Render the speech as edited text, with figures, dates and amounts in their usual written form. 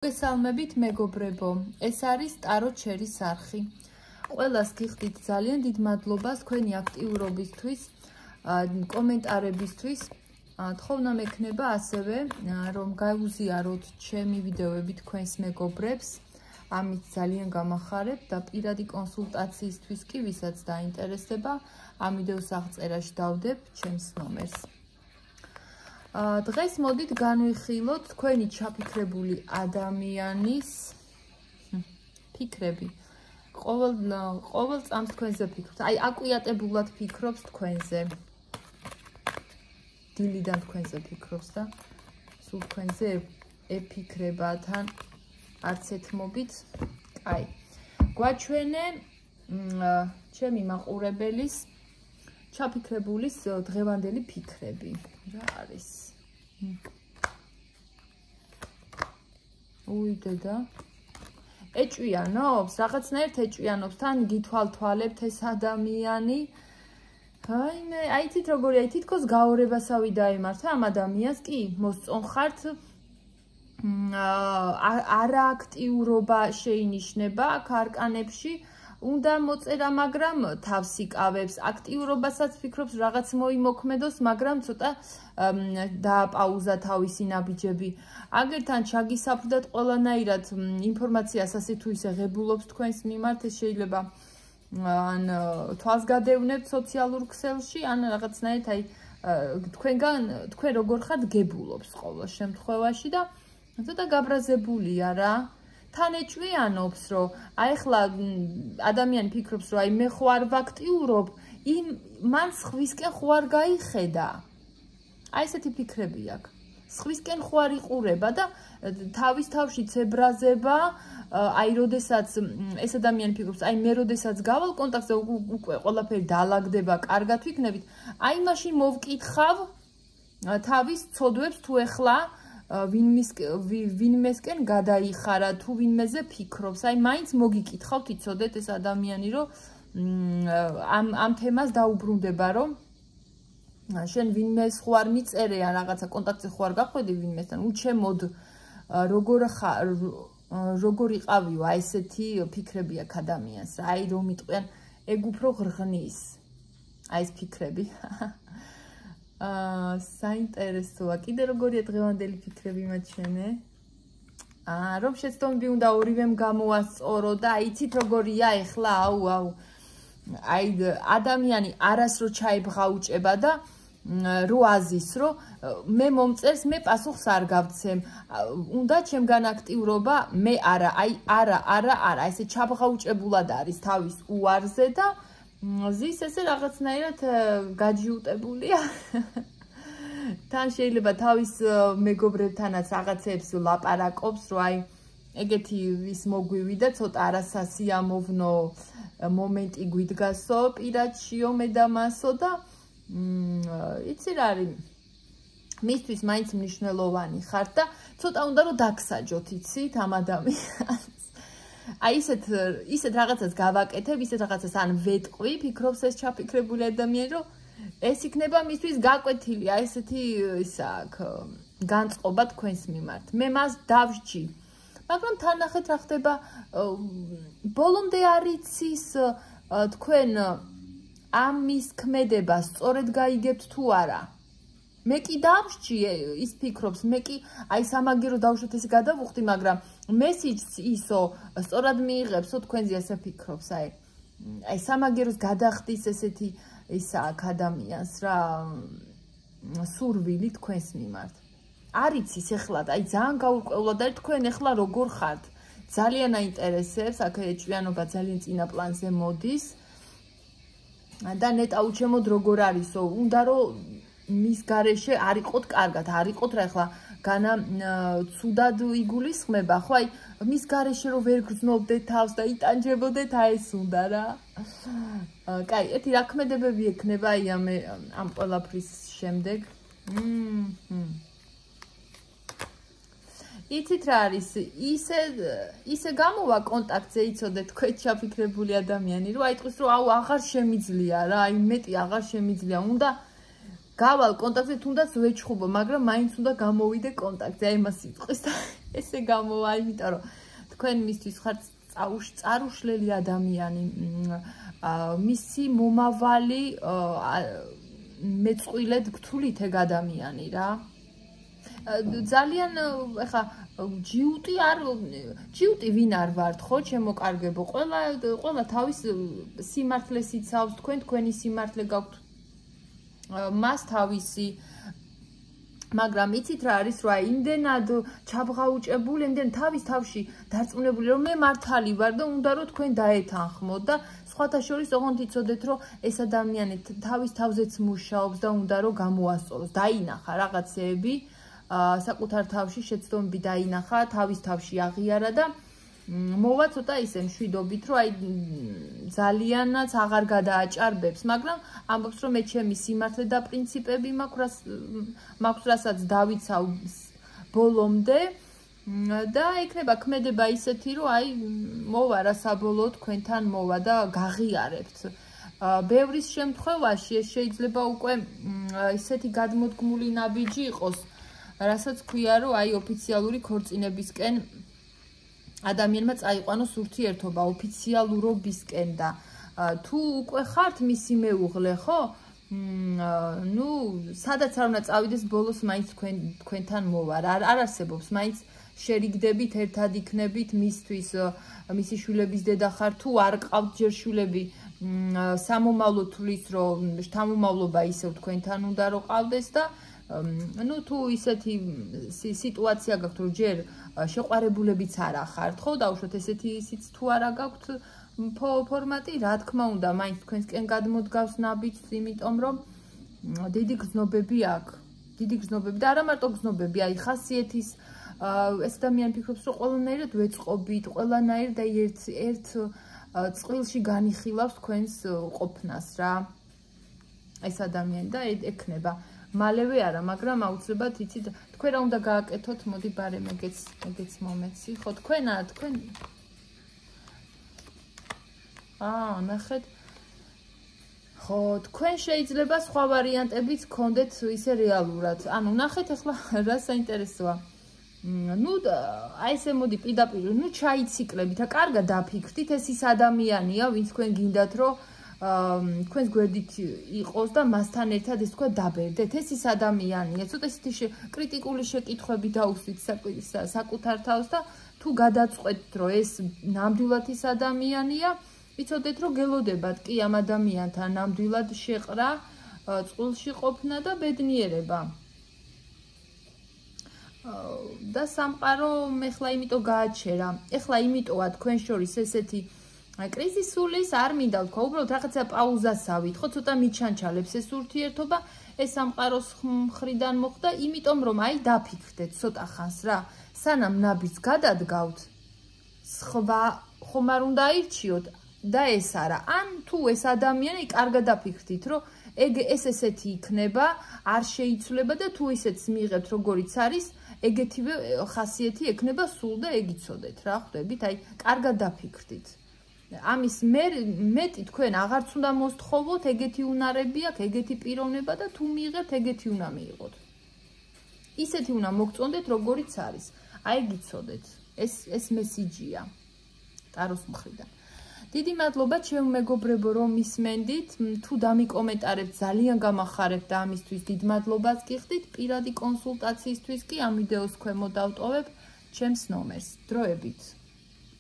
მოგესალმებით მეგობრებო, ეს არის ტარო ჩერის არხი. ყველას გიხდით ძალიან დიდ მადლობას თქვენი აქტიურობისთვის, კომენტარებისთვის. თხოვნა მექნება ასევე, რომ გაუზიაროთ ჩემი ვიდეოები თქვენს მეგობრებს. ამით ძალიან გამახარებ და პირადი კონსულტაციისთვის კი ვისაც დაინტერესდება, ამ ვიდეოს აღწერაში დავდებ ჩემს ნომერს. დღეს მოდით განვიხილოთ თქვენი ჩაფიქრებული ადამიანის ფიქრები. ყოველ წამს თქვენზე ფიქრობს. აი, აკვიატებულად ფიქრობს თქვენზე. დილიდან თქვენზე ფიქრობს და სულ თქვენზე ეფიქრება თან არც ეთმობით. აი, გვაჩვენე ჩემი მაყურებელის ჩაფიქრებულის დღევანდელი ფიქრები. რა არის? უიდედა. ეჭვიანობს, რაღაცნაირად ეჭვიანობს, თან გითვალთვალებთ ეს ადამიანი. აი თით როგორია, თითქოს გაორებასავი დაემართა ამ ადამიანს, კი, მოსწონხართ არააქტიურობა შეინიშნება აქ არკანებში. უნდა მოწერა, მაგრამ თავს იკავებს, აქტიურობასაც ფიქრობს რაღაც მოიმოქმედოს, მაგრამ ცოტა დააპაუზა თავისი ნაბიჯები. აგერთან ჩაგისაფრდათ ყველანაირად ინფორმაციას ასე თუ ისე ღებულობს თქვენს მიმართ, ეს შეიძლება ან თვალს გადევნებთ სოციალურ ქსელში, ან რაღაცნაირად აი თქვენ როგორ ხართ გებულობს ყოველ შემთხვევაში და ცოტა გაბრაზებულია რა. თან ეჭვიანობს, რომ აი ახლა ადამიანი ფიქრობს, რომ აი მე ხوار ვაქტიურობ, მან სხვისკენ ხوار გაიხედა. აი ესეთი ფიქრები აქვს. სხვისკენ ხوار იყურება და თავის თავში ცებრაზება, აი როდესაც ეს ადამიანი ფიქრობს, აი მე როდესაც გავალ კონტაქტზე უკვე ყველაფერი დაალაგდება, კარგად ვიქნებით, აი მაშინ მოვკითხავ თავის ცოდვებს თუ ეხლა ვინმესკენ გადაიხარა, თუ ვინმეზე ფიქრობს. აი მაინც მოგიკითხავთ, იცოდეთ ეს ადამიანი, რომ ამ თემას დაუბრუნდება, რომ შენ ვინმეს ხوار მიწერე ან რაღაცა კონტაქტზე ხوار გახვედი ვინმესთან, უჩემოდ როგორ იყავიო, აი ესეთი ფიქრები აქვს ადამიანს. აი რომ იტყვიან, ეგ უფრო ღრღნის. აი ეს ფიქრები. საინტერესოა. კიდე როგორია დღევანდელი ფიქრები მაჩვენე? რომ შეცდომები უნდა ორივემ გამოასწორო და იცით როგორია ეხლა, აუ. აი ადამიანი არასდროს ჩაებღაუჭება და რო აზის, რომ მე მომწერს, მე პასუხს არ გავცემ. უნდა ჩემგან აქტიურობა, მე არა, აი არა, ესე ჩაბღაუჭებულად არის თავის უარზე და ზის ესე რაღაცნაირად გაჯიუტებულია. თან შეიძლება თავის მეგობრებთანაც რაღაცებს ლაპარაკობს, რომ აი ეგეთი ვის მოგვივიდა, ცოტა არასასიამოვნო მომენტი გვიდგასო პირადშიო მე და მასო და იცი რა არის, მისთვის მაინც მნიშვნელოვანი ხართ და ცოტა უნდა რომ დაგსაჯოთ, იცით ამ ადამიანს. აი ისეთ რაღაცას გავაკეთებ, ისეთ რაღაცას ან ვეტყვი, ფიქრობს ეს ჩაფიქრებული ადამიანი, რომ ეს იქნება მისთვის გაკვეთილი, აი ესეთი ისა აქვს განწყობა თქვენს მიმართ. მე მას დავსჯი. მაგრამ თან ნახეთ რა ხდება, ბოლომდე არ იცის თქვენ ამის ქმედებას სწორედ გაიგებთ თუ არა. მე კი დავსჯი, ის ფიქრობს, მე კი აი სამაგერო დავუშვათ ესე გადავუხდი, მაგრამ მესიჯს ისო სწორად მიიღებსო თქვენზე ასე ფიქრობს, აი სამაგეროს გადახდის ესეთი ისა აქ ადამიანს რა სურვილი თქვენს მიმართ. არ იცის ეხლა, აი ძალიან გაურკვევლად არის თქვენ ეხლა როგორ ხართ. ძალიან აინტერესებს, აქ ეჭვიანობა ძალიან წინა პლანზე მოდის. და ნეტა უჩემოდ როგორ არისო, უნდა რომ მის გარეშე არ იყოთ კარგად, არ იყოთ რა ახლა განა ცუდად იგულისხმება, ხო აი მის გარეშე რომ ვერ გრძნობდეთ თავს და იტანჯებოდეთ, აი ეს უნდა რა. კაი, ერთი რა ქმედებები ექნება აი ამ ყველაფრის შემდეგ. იცით რა არის, ისე გამოვა კონტაქტზე, იცოდეთ თქვენ ჩაფიქრებული ადამიანი, რომ აი ტყვის რომ აუ აღარ შემიძლია რა, აი მეტი აღარ შემიძლია, უნდა გავალ კონტაქტზე თუნდაც ვეჩხუბო, მაგრამ მაინც უნდა გამოვიდე კონტაქტზე, აი მას იტყვის და ესე გამოვა, იმიტომ რომ თქვენ მისთვის ხართ წარუშლელი ადამიანი, მისი მომავალი მეწყვილედ გთვლით ეგ ადამიანი რა. ძალიან ეხა ჯიუტი ვინ არ ვართ ხო ჩემო კარგებო, ყველა თავის სიმართლეს იცავს, თქვენი სიმართლე გაქვთ მას თავისი, მაგრამ იცით რა არის, რა იმდენად ჩაბღაუჭებული, იმდენ თავის თავში დარწმუნებული, რომ მე მართალი ვარ და უნდა რომ თქვენ დაეთანხმოთ და სხვათა შორის ოღონდ იცოდეთ, რომ ეს ადამიანი თავის თავზეც მუშაობს და უნდა რომ გამოასწოროს, დაინახა რაღაცეები, საკუთარ თავში შეცდომები დაინახა, თავის თავში აღიარა და მოვა ცოტა ისე მშვიდობით, რომ აი ძალიანაც აღარ გადააჭარბებს, მაგრამ ამბობს, რომ მე ჩემი სიმართლე და პრინციპები მაქვს, რასაც დავიცავ ბოლომდე და იქნება ქმედება ისეთი, რომ აი მოვა რა საბოლოოდ თქვენთან მოვა და გაღიარებთ. ბევრის შემთხვევაში ეს შეიძლება უკვე ისეთი გადმოდგმული ნაბიჯი იყოს, რასაც ქვია, რომ აი ოფიციალური ქორწინებისკენ ადამიანმა წაიყვანოს ურთიერთობა ოფიციალურობისკენ და თუ უკვე ხართ მისი მეუღლე, ხო? ნუ სადაც არ უნდა წავიდეს, ბოლოს მაინც თქვენთან მოვა. არ არსებობს, მაინც შერიგდებით, ერთად იქნებით მისთვის, მისი შვილების დედა ხარ, თუ არ ყავთ ჯერ შვილები, სამომავლო თulis, რომ შთამომავლობა ისევ თქვენთან უნდა რომ ყავდეს და ну თუ ისეთი სიტუაცია გაქვთ, რომ ჯერ შეყვარებულებიც არ ახართ, ხო, დაუშვათ ესეთი ისიც თუ არა გაქვთ ფორმატი, რა თქმა უნდა, მაინც თქვენსკენ გადმოდგავს ნაბიჯს, იმიტომ რომ დიდი გზნობები აქვს. დიდი გზნობები და არა მარტო გზნობები, აი ხასიეთის ეს ადამიანი ფიქრობს, რომ ყველანაირად ვეწყობით, ყველანაირად და ერთ წყვილში განიხილავს თქვენს ყოფნას რა. ეს ადამიანი და ექნება მალევე არა, მაგრამ აუცილებლად იცით, თქვენ რა უნდა გააკეთოთ, მოდი ბარე მეგეც მომეცი, ხო თქვენ ნახეთ, ხო თქვენ შეიძლება სხვა ვარიანტებიც გქონდეთ ისე რეალურად, ანუ ნახეთ ახლა რა საინტერესოა, ну აი ესე მოდი პირდაპირ, ну ჩაიციკლებით, რა კარგად დაფიქრდით, ეს ის ადამიანია, ვინც თქვენ გინდათ, რომ თქვენს გვერდით იყოს და მასთან ერთად ეს თქვა დაბერდეთ, ეს ის ადამიანია, ცოტა ისეთი კრიტიკული შეკითხვები დაუსვით საკუთარ თავს და თუ გადაწყვეტთ, რომ ეს ნამდვილად ის ადამიანია, იცოდეთ, რომ გელოდებათ კი ამ ადამიანთან ნამდვილად შეყრა, წყვილში ყოფნა და ბედნიერება. და სამყარო ეხლა იმიტომ გააჩერა. ეხლა იმიტოა თქვენ შორის ესეთი კრიზისულის არ მინდა ვთქვა, უბრალოდ რაღაცა პაუზასავით, ხო, ცოტა მიჩანჩალებს ეს ურთიერთობა, ეს სამყაროს მხრიდან მოხდა, იმიტომ რომ აი დაფიქრდეთ ცოტა ხანს რა, სანამ ნაბიჯს გადადგავთ, სხვა ხომ არ უნდა აირჩიოთ და ეს არა. ან თუ ეს ადამიანი კარგად დაფიქრდით, რომ ეს ესეთი იქნება, არ შეიცვლება და თუ ისეც მიიღებთ როგორიც არის, ეგეთივე ხასიათი ექნება სულ და ეგ იცოდეთ რა, ხვდებით? აი, კარგად დაფიქრდით. ამის მეტი თქვენ აღარც უნდა მოსთხოვოთ, ეგეთი უნარები აქვს, ეგეთი პიროვნება და თუ მიიღებთ, ეგეთი უნდა მიიღოთ. ისეთი უნდა მოგწონდეთ, როგორიც არის. აი, გიცოდეთ. ეს მესიჯია ტაროს მხრიდან. დიდი მადლობა ჩემო მეგობრებო, რომ მისმენდით. თუ დამიკომენტარებთ, ძალიან გამახარებთ და ამისთვის დიდ მადლობას გიხდით. პირადი კონსულტაციისთვის კი ამ ვიდეოს ქვემოთ დავტოვებ ჩემს ნომერს. დროებით.